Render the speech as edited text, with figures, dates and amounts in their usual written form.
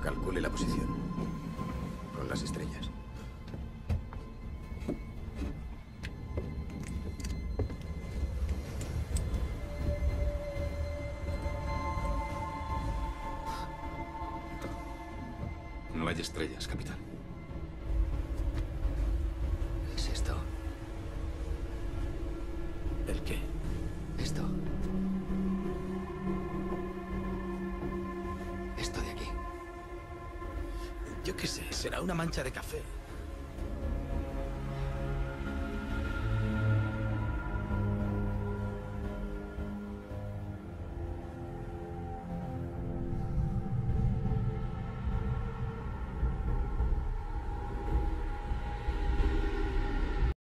Calcule la posición. Con las estrellas. No hay estrellas, capitán. ¿Qué es esto? ¿El qué? Esto. Esto de aquí. Yo qué sé, será una mancha de café.